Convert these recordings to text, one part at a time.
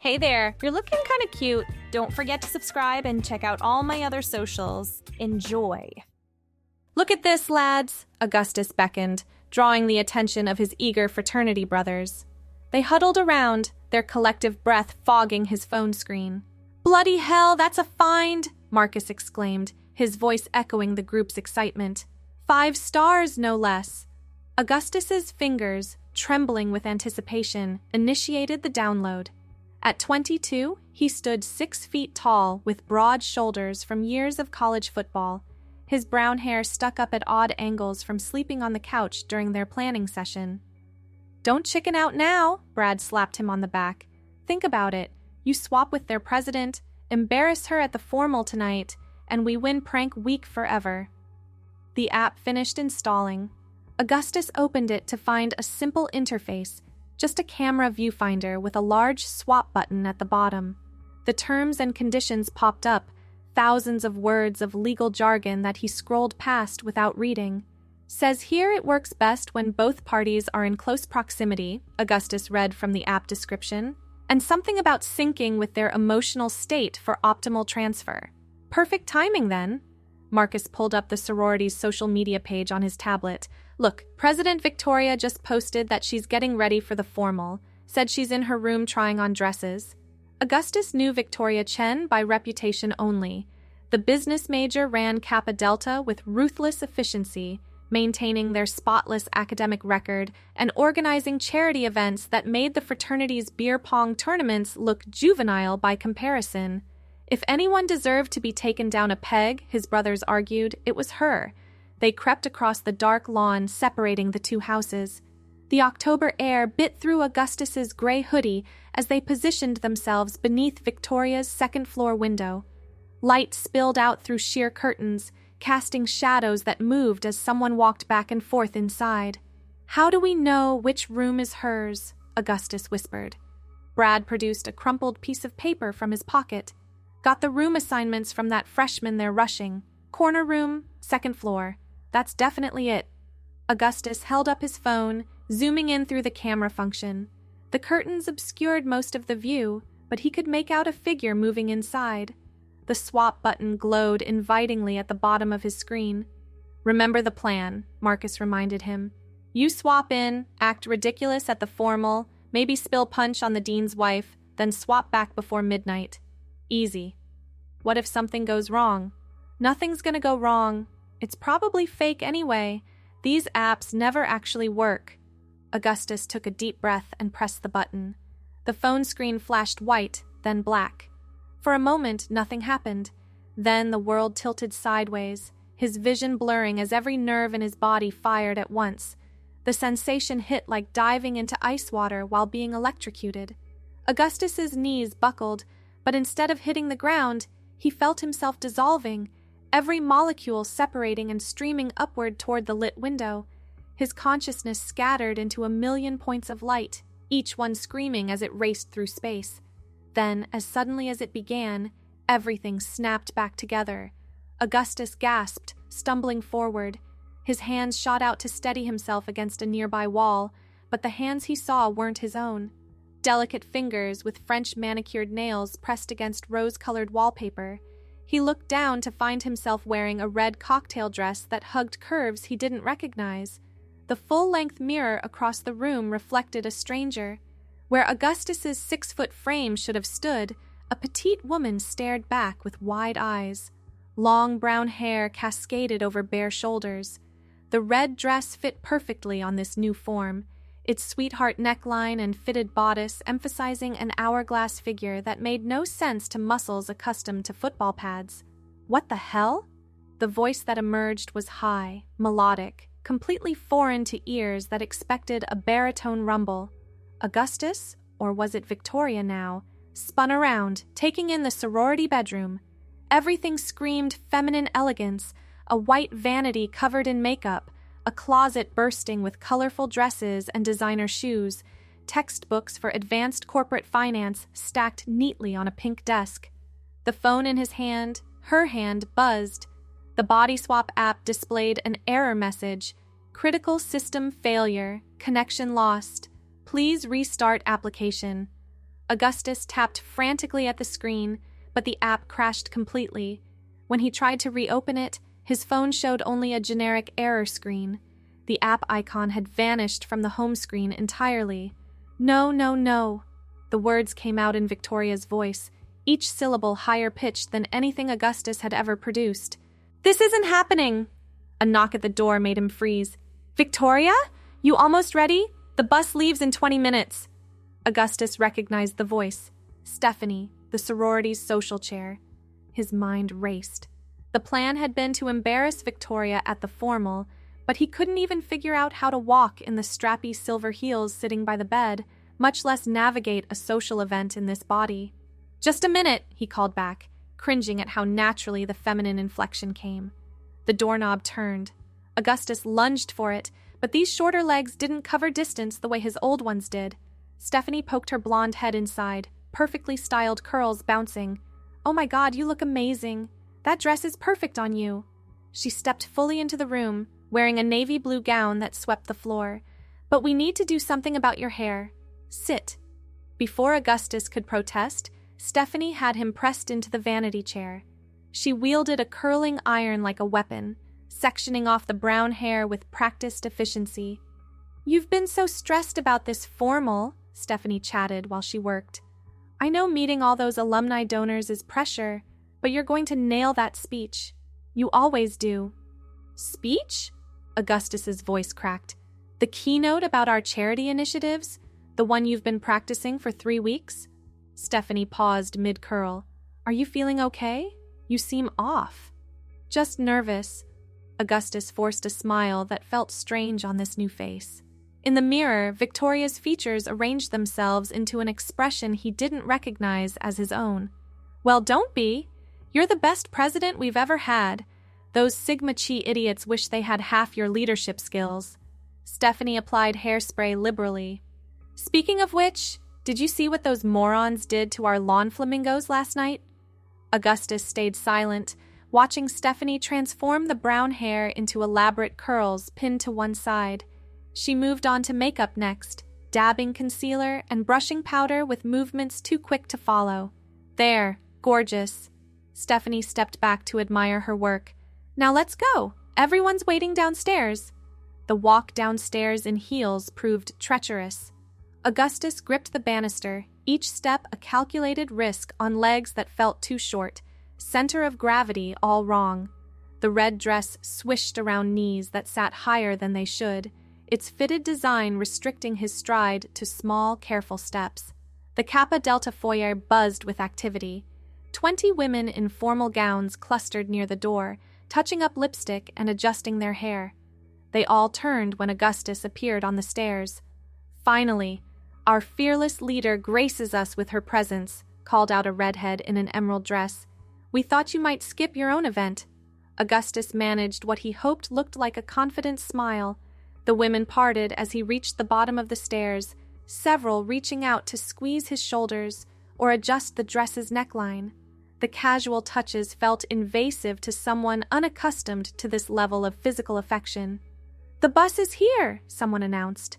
Hey there, you're looking kind of cute. Don't forget to subscribe and check out all my other socials. Enjoy. Look at this, lads, Augustus beckoned, drawing the attention of his eager fraternity brothers. They huddled around, their collective breath fogging his phone screen. Bloody hell, that's a find, Marcus exclaimed, his voice echoing the group's excitement. 5 stars, no less. Augustus's fingers, trembling with anticipation, initiated the download. At 22, he stood 6 feet tall with broad shoulders from years of college football, his brown hair stuck up at odd angles from sleeping on the couch during their planning session. Don't chicken out now, Brad slapped him on the back. Think about it. You swap with their president, embarrass her at the formal tonight, and we win prank week forever. The app finished installing. Augustus opened it to find a simple interface, just a camera viewfinder with a large swap button at the bottom. The terms and conditions popped up, thousands of words of legal jargon that he scrolled past without reading. Says here it works best when both parties are in close proximity, Augustus read from the app description, and something about syncing with their emotional state for optimal transfer. Perfect timing, then. Marcus pulled up the sorority's social media page on his tablet. Look, President Victoria just posted that she's getting ready for the formal, said she's in her room trying on dresses. Augustus knew Victoria Chen by reputation only. The business major ran Kappa Delta with ruthless efficiency, maintaining their spotless academic record and organizing charity events that made the fraternity's beer pong tournaments look juvenile by comparison. If anyone deserved to be taken down a peg, his brothers argued, it was her. They crept across the dark lawn separating the two houses. The October air bit through Augustus's gray hoodie as they positioned themselves beneath Victoria's second-floor window. Light spilled out through sheer curtains, casting shadows that moved as someone walked back and forth inside. How do we know which room is hers? Augustus whispered. Brad produced a crumpled piece of paper from his pocket. Got the room assignments from that freshman they're rushing. Corner room, second floor. That's definitely it. Augustus held up his phone, zooming in through the camera function. The curtains obscured most of the view, but he could make out a figure moving inside. The swap button glowed invitingly at the bottom of his screen. Remember the plan, Marcus reminded him. You swap in, act ridiculous at the formal, maybe spill punch on the dean's wife, then swap back before midnight. Easy. What if something goes wrong? Nothing's gonna go wrong. It's probably fake anyway. These apps never actually work. Augustus took a deep breath and pressed the button. The phone screen flashed white, then black. For a moment, nothing happened. Then the world tilted sideways, his vision blurring as every nerve in his body fired at once. The sensation hit like diving into ice water while being electrocuted. Augustus's knees buckled, but instead of hitting the ground, he felt himself dissolving, every molecule separating and streaming upward toward the lit window. His consciousness scattered into a million points of light, each one screaming as it raced through space. Then, as suddenly as it began, everything snapped back together. Augustus gasped, stumbling forward. His hands shot out to steady himself against a nearby wall, but the hands he saw weren't his own. Delicate fingers with French manicured nails pressed against rose-colored wallpaper. He looked down to find himself wearing a red cocktail dress that hugged curves he didn't recognize. The full-length mirror across the room reflected a stranger. Where Augustus's 6-foot frame should have stood, a petite woman stared back with wide eyes. Long brown hair cascaded over bare shoulders. The red dress fit perfectly on this new form, its sweetheart neckline and fitted bodice emphasizing an hourglass figure that made no sense to muscles accustomed to football pads. What the hell? The voice that emerged was high, melodic, completely foreign to ears that expected a baritone rumble. Augustus, or was it Victoria now, spun around, taking in the sorority bedroom. Everything screamed feminine elegance, a white vanity covered in makeup, a closet bursting with colorful dresses and designer shoes, textbooks for advanced corporate finance stacked neatly on a pink desk. The phone in his hand, her hand, buzzed. The Body Swap app displayed an error message. Critical system failure, connection lost. Please restart application. Augustus tapped frantically at the screen, but the app crashed completely. When he tried to reopen it, his phone showed only a generic error screen. The app icon had vanished from the home screen entirely. "No, no, no." The words came out in Victoria's voice, each syllable higher pitched than anything Augustus had ever produced. "This isn't happening!" A knock at the door made him freeze. "Victoria? You almost ready? The bus leaves in 20 minutes." Augustus recognized the voice. Stephanie, the sorority's social chair. His mind raced. The plan had been to embarrass Victoria at the formal, but he couldn't even figure out how to walk in the strappy silver heels sitting by the bed, much less navigate a social event in this body. "Just a minute," he called back, cringing at how naturally the feminine inflection came. The doorknob turned. Augustus lunged for it, but these shorter legs didn't cover distance the way his old ones did. Stephanie poked her blonde head inside, perfectly styled curls bouncing. "Oh my God, you look amazing. That dress is perfect on you." She stepped fully into the room, wearing a navy blue gown that swept the floor. "But we need to do something about your hair. Sit." Before Augustus could protest, Stephanie had him pressed into the vanity chair. She wielded a curling iron like a weapon, sectioning off the brown hair with practiced efficiency. "You've been so stressed about this formal," Stephanie chatted while she worked. "I know meeting all those alumni donors is pressure, but you're going to nail that speech. You always do." "Speech?" Augustus's voice cracked. "The keynote about our charity initiatives? The one you've been practicing for 3 weeks?" Stephanie paused mid-curl. "Are you feeling okay? You seem off." "Just nervous." Augustus forced a smile that felt strange on this new face. In the mirror, Victoria's features arranged themselves into an expression he didn't recognize as his own. "Well, don't be. You're the best president we've ever had. Those Sigma Chi idiots wish they had half your leadership skills." Stephanie applied hairspray liberally. "Speaking of which, did you see what those morons did to our lawn flamingos last night?" Augustus stayed silent, watching Stephanie transform the brown hair into elaborate curls pinned to one side. She moved on to makeup next, dabbing concealer and brushing powder with movements too quick to follow. "There, gorgeous." Stephanie stepped back to admire her work. "Now let's go. Everyone's waiting downstairs." The walk downstairs in heels proved treacherous. Augustus gripped the banister, each step a calculated risk on legs that felt too short, center of gravity all wrong. The red dress swished around knees that sat higher than they should, its fitted design restricting his stride to small, careful steps. The Kappa Delta foyer buzzed with activity. 20 women in formal gowns clustered near the door, touching up lipstick and adjusting their hair. They all turned when Augustus appeared on the stairs. "Finally, our fearless leader graces us with her presence," called out a redhead in an emerald dress. "We thought you might skip your own event." Augustus managed what he hoped looked like a confident smile. The women parted as he reached the bottom of the stairs, several reaching out to squeeze his shoulders or adjust the dress's neckline. The casual touches felt invasive to someone unaccustomed to this level of physical affection. "The bus is here," someone announced.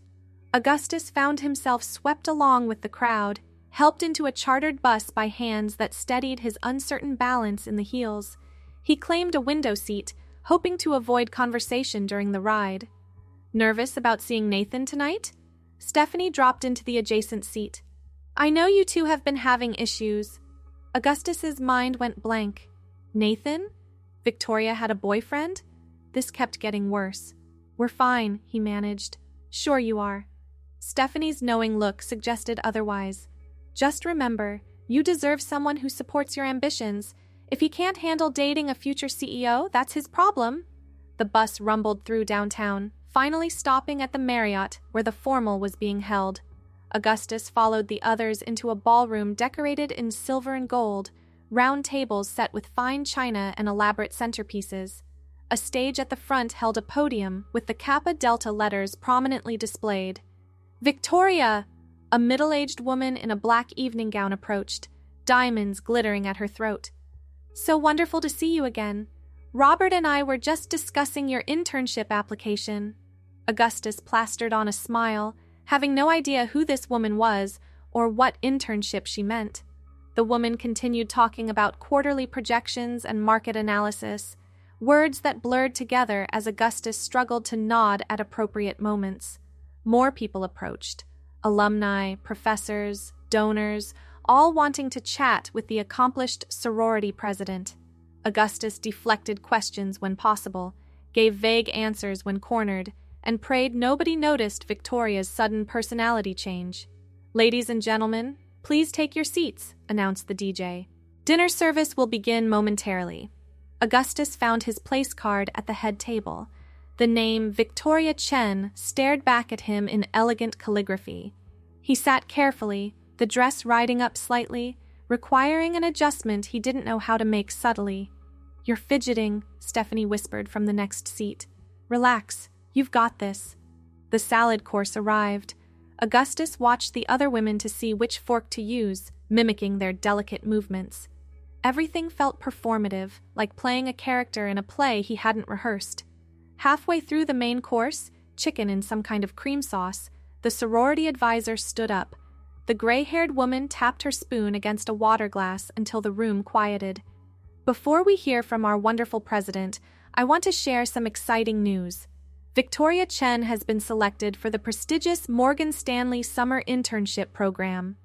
Augustus found himself swept along with the crowd, helped into a chartered bus by hands that steadied his uncertain balance in the heels. He claimed a window seat, hoping to avoid conversation during the ride. "Nervous about seeing Nathan tonight?" Stephanie dropped into the adjacent seat. "I know you two have been having issues." Augustus's mind went blank. Nathan? Victoria had a boyfriend? This kept getting worse. "We're fine," he managed. "Sure you are." Stephanie's knowing look suggested otherwise. "Just remember, you deserve someone who supports your ambitions. If he can't handle dating a future CEO, that's his problem." The bus rumbled through downtown, finally stopping at the Marriott where the formal was being held. Augustus followed the others into a ballroom decorated in silver and gold, round tables set with fine china and elaborate centerpieces. A stage at the front held a podium with the Kappa Delta letters prominently displayed. "Victoria!" A middle-aged woman in a black evening gown approached, diamonds glittering at her throat. "So wonderful to see you again. Robert and I were just discussing your internship application." Augustus plastered on a smile, having no idea who this woman was or what internship she meant. The woman continued talking about quarterly projections and market analysis, words that blurred together as Augustus struggled to nod at appropriate moments. More people approached, alumni, professors, donors, all wanting to chat with the accomplished sorority president. Augustus deflected questions when possible, gave vague answers when cornered, and prayed nobody noticed Victoria's sudden personality change. "Ladies and gentlemen, please take your seats," announced the DJ. "Dinner service will begin momentarily." Augustus found his place card at the head table. The name Victoria Chen stared back at him in elegant calligraphy. He sat carefully, the dress riding up slightly, requiring an adjustment he didn't know how to make subtly. "You're fidgeting," Stephanie whispered from the next seat. "Relax, you've got this." The salad course arrived. Augustus watched the other women to see which fork to use, mimicking their delicate movements. Everything felt performative, like playing a character in a play he hadn't rehearsed. Halfway through the main course, chicken in some kind of cream sauce, the sorority advisor stood up. The gray-haired woman tapped her spoon against a water glass until the room quieted. "Before we hear from our wonderful president, I want to share some exciting news. Victoria Chen has been selected for the prestigious Morgan Stanley Summer Internship Program."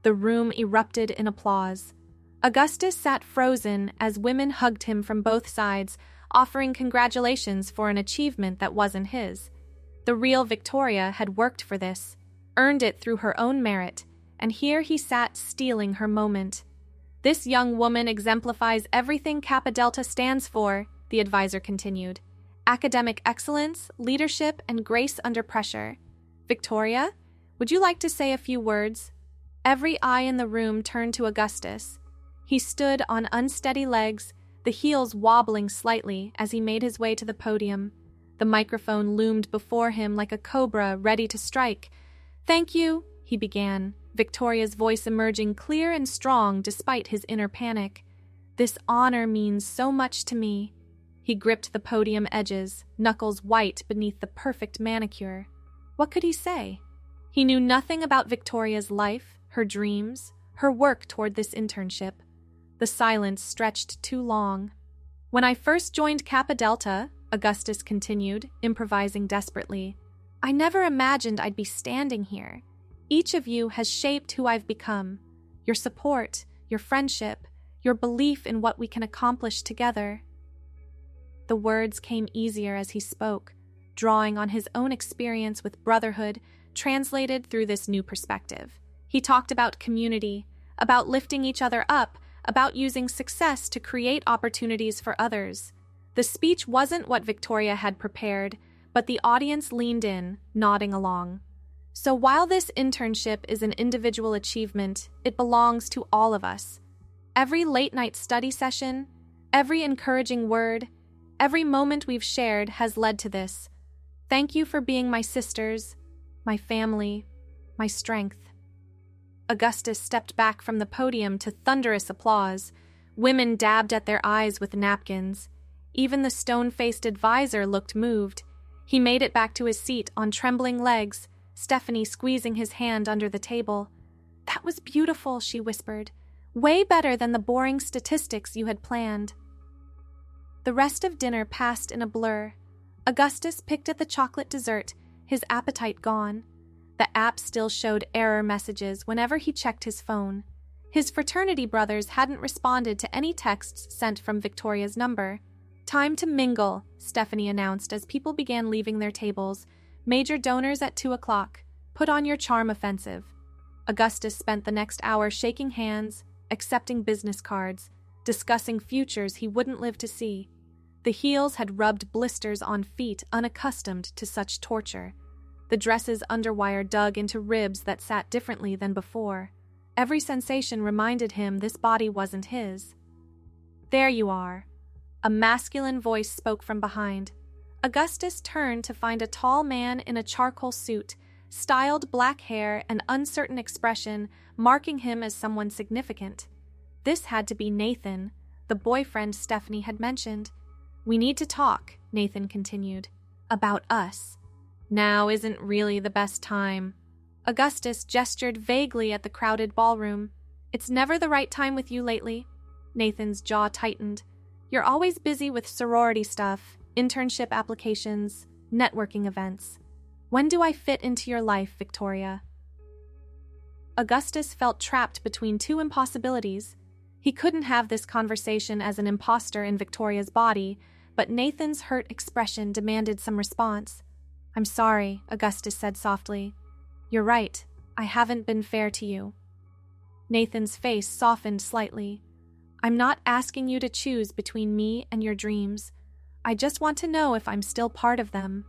The room erupted in applause. Augustus sat frozen as women hugged him from both sides, offering congratulations for an achievement that wasn't his. The real Victoria had worked for this, earned it through her own merit, and here he sat stealing her moment. "This young woman exemplifies everything Kappa Delta stands for," the advisor continued. "Academic excellence, leadership, and grace under pressure. Victoria, would you like to say a few words?" Every eye in the room turned to Augustus. He stood on unsteady legs, the heels wobbling slightly as he made his way to the podium. The microphone loomed before him like a cobra ready to strike. "Thank you," he began, Victoria's voice emerging clear and strong despite his inner panic. "This honor means so much to me." He gripped the podium edges, knuckles white beneath the perfect manicure. What could he say? He knew nothing about Victoria's life, her dreams, her work toward this internship. The silence stretched too long. "When I first joined Kappa Delta," Augustus continued, improvising desperately, "I never imagined I'd be standing here. Each of you has shaped who I've become. Your support, your friendship, your belief in what we can accomplish together." The words came easier as he spoke, drawing on his own experience with brotherhood, translated through this new perspective. He talked about community, about lifting each other up, about using success to create opportunities for others. The speech wasn't what Victoria had prepared, but the audience leaned in, nodding along. So while this internship is an individual achievement, it belongs to all of us. Every late-night study session, every encouraging word, every moment we've shared has led to this. Thank you for being my sisters, my family, my strength. Augustus stepped back from the podium to thunderous applause. Women dabbed at their eyes with napkins. Even the stone-faced advisor looked moved. He made it back to his seat on trembling legs, Stephanie squeezing his hand under the table. "That was beautiful," she whispered. "Way better than the boring statistics you had planned." The rest of dinner passed in a blur. Augustus picked at the chocolate dessert, his appetite gone. The app still showed error messages whenever he checked his phone. His fraternity brothers hadn't responded to any texts sent from Victoria's number. "Time to mingle," Stephanie announced as people began leaving their tables. "Major donors at 2 o'clock. Put on your charm offensive." Augustus spent the next hour shaking hands, accepting business cards, discussing futures he wouldn't live to see. The heels had rubbed blisters on feet unaccustomed to such torture. The dress's underwire dug into ribs that sat differently than before. Every sensation reminded him this body wasn't his. "There you are." A masculine voice spoke from behind. Augustus turned to find a tall man in a charcoal suit, styled black hair and uncertain expression, marking him as someone significant. This had to be Nathan, the boyfriend Stephanie had mentioned. "We need to talk," Nathan continued. "About us. Now isn't really the best time." Augustus gestured vaguely at the crowded ballroom. It's never the right time with you lately. Nathan's jaw tightened. You're always busy with sorority stuff, internship applications, networking events. When do I fit into your life, Victoria? Augustus felt trapped between two impossibilities. He couldn't have this conversation as an imposter in Victoria's body, but Nathan's hurt expression demanded some response. I'm sorry, Augustus said softly. You're right. I haven't been fair to you. Nathan's face softened slightly. I'm not asking you to choose between me and your dreams. I just want to know if I'm still part of them.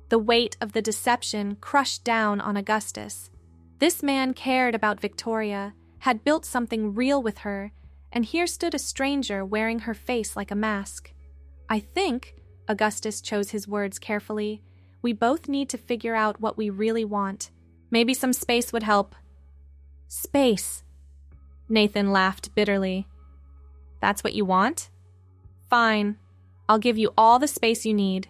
The weight of the deception crushed down on Augustus. This man cared about Victoria, had built something real with her, and here stood a stranger wearing her face like a mask. I think, Augustus chose his words carefully, we both need to figure out what we really want. Maybe some space would help. Space. Nathan laughed bitterly. That's what you want? Fine. I'll give you all the space you need.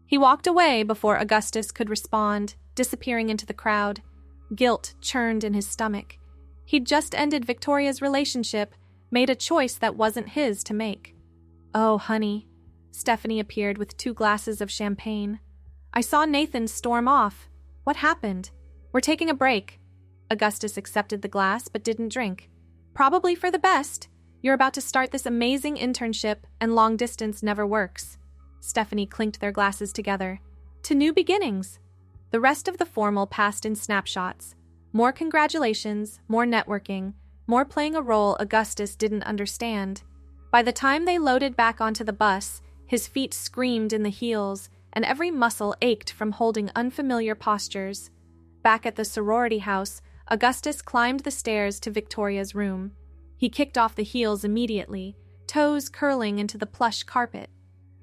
He walked away before Augustus could respond, disappearing into the crowd. Guilt churned in his stomach. He'd just ended Victoria's relationship, made a choice that wasn't his to make. Oh, honey. Stephanie appeared with 2 glasses of champagne. I saw Nathan storm off. What happened? We're taking a break. Augustus accepted the glass but didn't drink. Probably for the best. You're about to start this amazing internship and long distance never works. Stephanie clinked their glasses together. To new beginnings. The rest of the formal passed in snapshots. More congratulations, more networking, more playing a role Augustus didn't understand. By the time they loaded back onto the bus, his feet screamed in the heels, and every muscle ached from holding unfamiliar postures. Back at the sorority house, Augustus climbed the stairs to Victoria's room. He kicked off the heels immediately, toes curling into the plush carpet.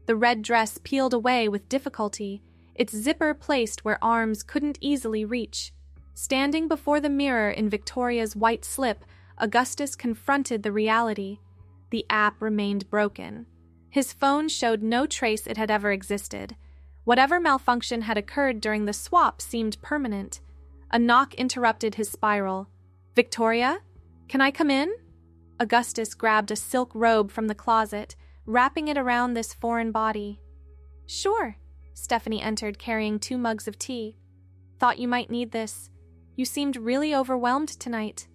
The red dress peeled away with difficulty, its zipper placed where arms couldn't easily reach. Standing before the mirror in Victoria's white slip, Augustus confronted the reality. The app remained broken. His phone showed no trace it had ever existed. Whatever malfunction had occurred during the swap seemed permanent. A knock interrupted his spiral. Victoria? Can I come in? Augustus grabbed a silk robe from the closet, wrapping it around this foreign body. Sure. Stephanie entered carrying 2 mugs of tea. Thought you might need this. You seemed really overwhelmed tonight.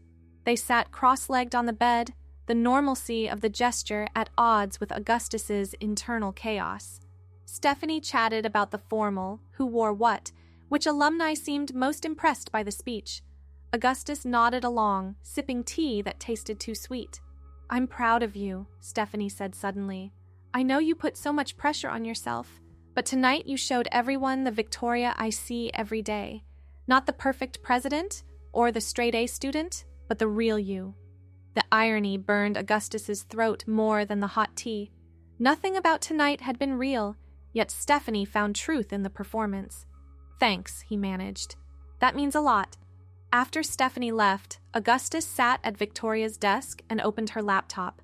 They sat cross-legged on the bed, the normalcy of the gesture at odds with Augustus's internal chaos. Stephanie chatted about the formal, who wore what, which alumni seemed most impressed by the speech. Augustus nodded along, sipping tea that tasted too sweet. I'm proud of you, Stephanie said suddenly. I know you put so much pressure on yourself, but tonight you showed everyone the Victoria I see every day. Not the perfect president or the straight-A student, but the real you. The irony burned Augustus's throat more than the hot tea. Nothing about tonight had been real, yet Stephanie found truth in the performance. Thanks, he managed. That means a lot. After Stephanie left, Augustus sat at Victoria's desk and opened her laptop.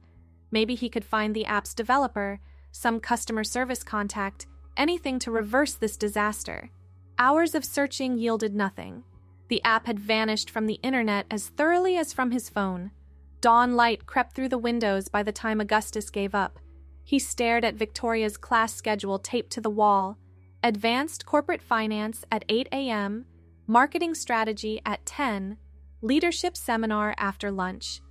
Maybe he could find the app's developer, some customer service contact, anything to reverse this disaster. Hours of searching yielded nothing. The app had vanished from the internet as thoroughly as from his phone. Dawn light crept through the windows by the time Augustus gave up. He stared at Victoria's class schedule taped to the wall. Advanced corporate finance at 8 a.m., marketing strategy at 10, leadership seminar after lunch.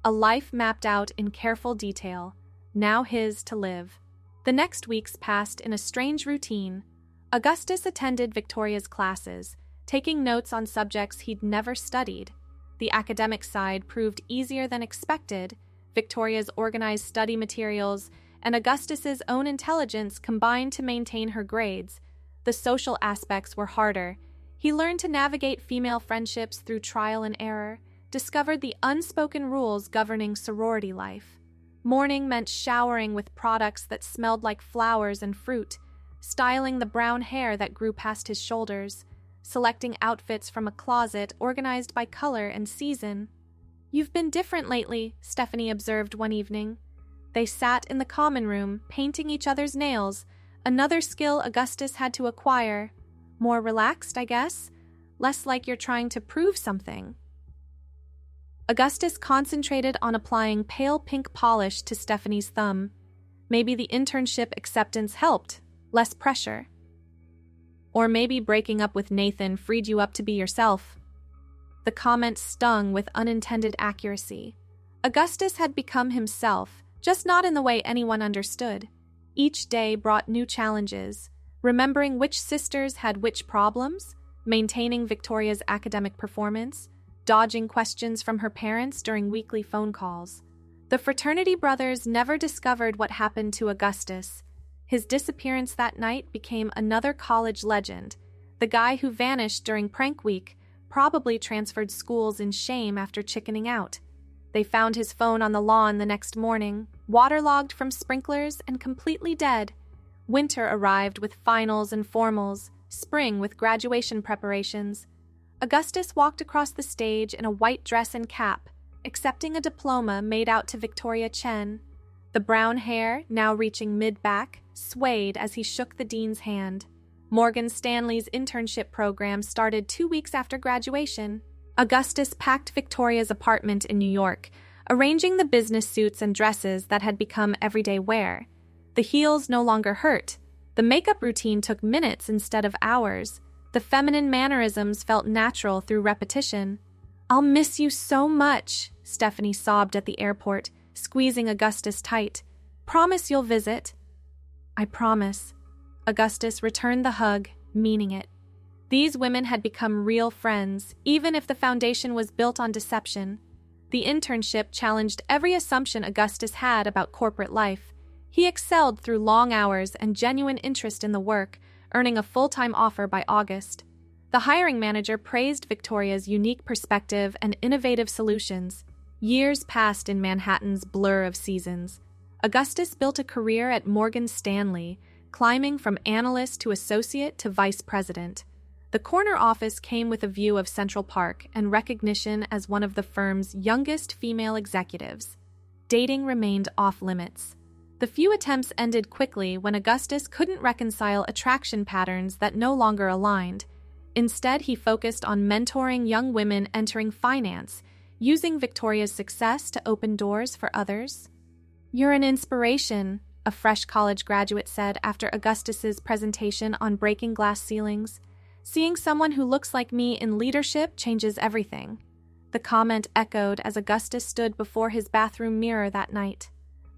A life mapped out in careful detail, now his to live. The next weeks passed in a strange routine. Augustus attended Victoria's classes, taking notes on subjects he'd never studied. The academic side proved easier than expected. Victoria's organized study materials and Augustus's own intelligence combined to maintain her grades. The social aspects were harder. He learned to navigate female friendships through trial and error, discovered the unspoken rules governing sorority life. Morning meant showering with products that smelled like flowers and fruit, styling the brown hair that grew past his shoulders, selecting outfits from a closet organized by color and season. You've been different lately, Stephanie observed one evening. They sat in the common room, painting each other's nails, another skill Augustus had to acquire. More relaxed, I guess? less like you're trying to prove something. Augustus concentrated on applying pale pink polish to Stephanie's thumb. Maybe the internship acceptance helped, less pressure. Or maybe breaking up with Nathan freed you up to be yourself. The comment stung with unintended accuracy. Augustus had become himself, just not in the way anyone understood. Each day brought new challenges, remembering which sisters had which problems, maintaining Victoria's academic performance, dodging questions from her parents during weekly phone calls. The fraternity brothers never discovered what happened to Augustus. His disappearance that night became another college legend. The guy who vanished during prank week probably transferred schools in shame after chickening out. They found his phone on the lawn the next morning, waterlogged from sprinklers and completely dead. Winter arrived with finals and formals, spring with graduation preparations. Augustus walked across the stage in a white dress and cap, accepting a diploma made out to Victoria Chen. The brown hair, now reaching mid-back, swayed as he shook the dean's hand. Morgan Stanley's internship program started 2 weeks after graduation. Augustus packed Victoria's apartment in New York, arranging the business suits and dresses that had become everyday wear. The heels no longer hurt. The makeup routine took minutes instead of hours. The feminine mannerisms felt natural through repetition. "I'll miss you so much," Stephanie sobbed at the airport, squeezing Augustus tight. "Promise you'll visit." "I promise." Augustus returned the hug, meaning it. These women had become real friends, even if the foundation was built on deception. The internship challenged every assumption Augustus had about corporate life. He excelled through long hours and genuine interest in the work, earning a full-time offer by August. The hiring manager praised Victoria's unique perspective and innovative solutions. Years passed in Manhattan's blur of seasons. Augustus built a career at Morgan Stanley, climbing from analyst to associate to vice president. The corner office came with a view of Central Park and recognition as one of the firm's youngest female executives. Dating remained off-limits. The few attempts ended quickly when Augustus couldn't reconcile attraction patterns that no longer aligned. Instead, he focused on mentoring young women entering finance, using Victoria's success to open doors for others. "You're an inspiration," a fresh college graduate said after Augustus's presentation on breaking glass ceilings. "Seeing someone who looks like me in leadership changes everything." The comment echoed as Augustus stood before his bathroom mirror that night.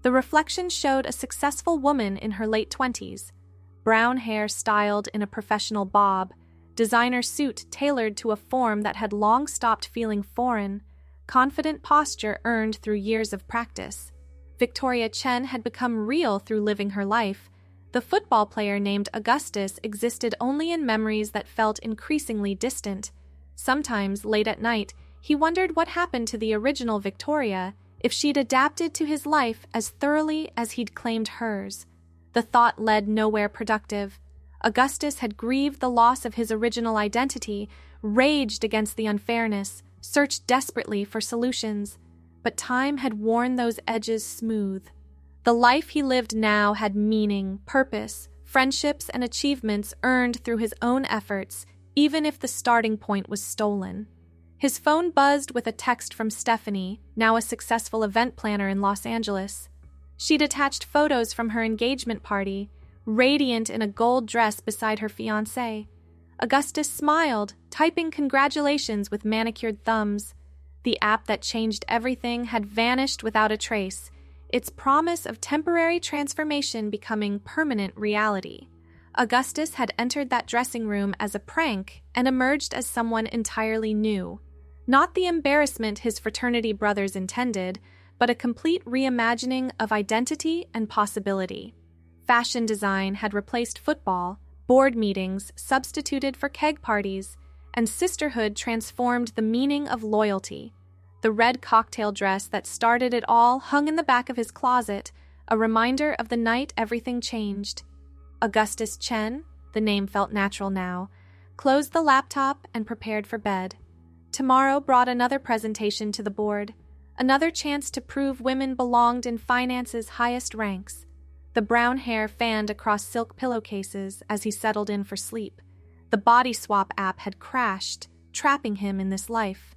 The reflection showed a successful woman in her late 20s. Brown hair styled in a professional bob, designer suit tailored to a form that had long stopped feeling foreign, confident posture earned through years of practice. Victoria Chen had become real through living her life. The football player named Augustus existed only in memories that felt increasingly distant. Sometimes, late at night, he wondered what happened to the original Victoria, if she'd adapted to his life as thoroughly as he'd claimed hers. The thought led nowhere productive. Augustus had grieved the loss of his original identity, raged against the unfairness, searched desperately for solutions. But time had worn those edges smooth. The life he lived now had meaning, purpose, friendships, and achievements earned through his own efforts, even if the starting point was stolen. His phone buzzed with a text from Stephanie, now a successful event planner in Los Angeles. She'd attached photos from her engagement party, radiant in a gold dress beside her fiancé. Augustus smiled, typing congratulations with manicured thumbs. The app that changed everything had vanished without a trace, its promise of temporary transformation becoming permanent reality. Augustus had entered that dressing room as a prank and emerged as someone entirely new. Not the embarrassment his fraternity brothers intended, but a complete reimagining of identity and possibility. Fashion design had replaced football, board meetings substituted for keg parties, and sisterhood transformed the meaning of loyalty. The red cocktail dress that started it all hung in the back of his closet, a reminder of the night everything changed. Augustus Chen, the name felt natural now, closed the laptop and prepared for bed. Tomorrow brought another presentation to the board, another chance to prove women belonged in finance's highest ranks. The brown hair fanned across silk pillowcases as he settled in for sleep. The body swap app had crashed, trapping him in this life.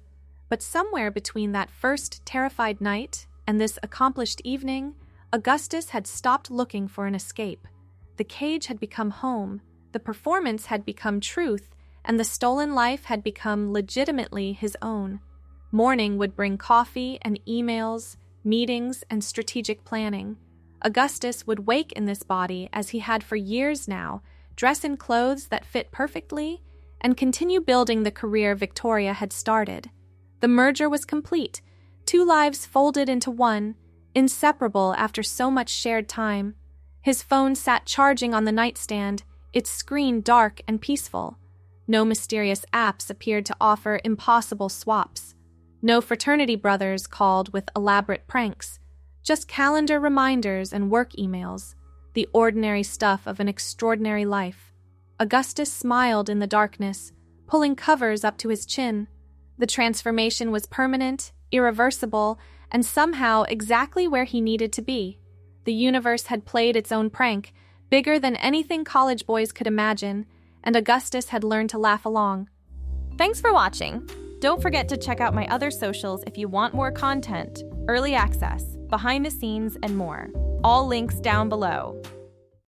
But somewhere between that first terrified night and this accomplished evening, Augustus had stopped looking for an escape. The cage had become home, the performance had become truth, and the stolen life had become legitimately his own. Morning would bring coffee and emails, meetings, and strategic planning. Augustus would wake in this body as he had for years now, dress in clothes that fit perfectly, and continue building the career Victoria had started. The merger was complete, 2 lives folded into one, inseparable after so much shared time. His phone sat charging on the nightstand, its screen dark and peaceful. No mysterious apps appeared to offer impossible swaps. No fraternity brothers called with elaborate pranks. Just calendar reminders and work emails, the ordinary stuff of an extraordinary life. Augustus smiled in the darkness, pulling covers up to his chin. The transformation was permanent, irreversible, and somehow exactly where he needed to be. The universe had played its own prank, bigger than anything college boys could imagine, and Augustus had learned to laugh along. Thanks for watching. Don't forget to check out my other socials if you want more content, early access, behind the scenes, and more. All links down below.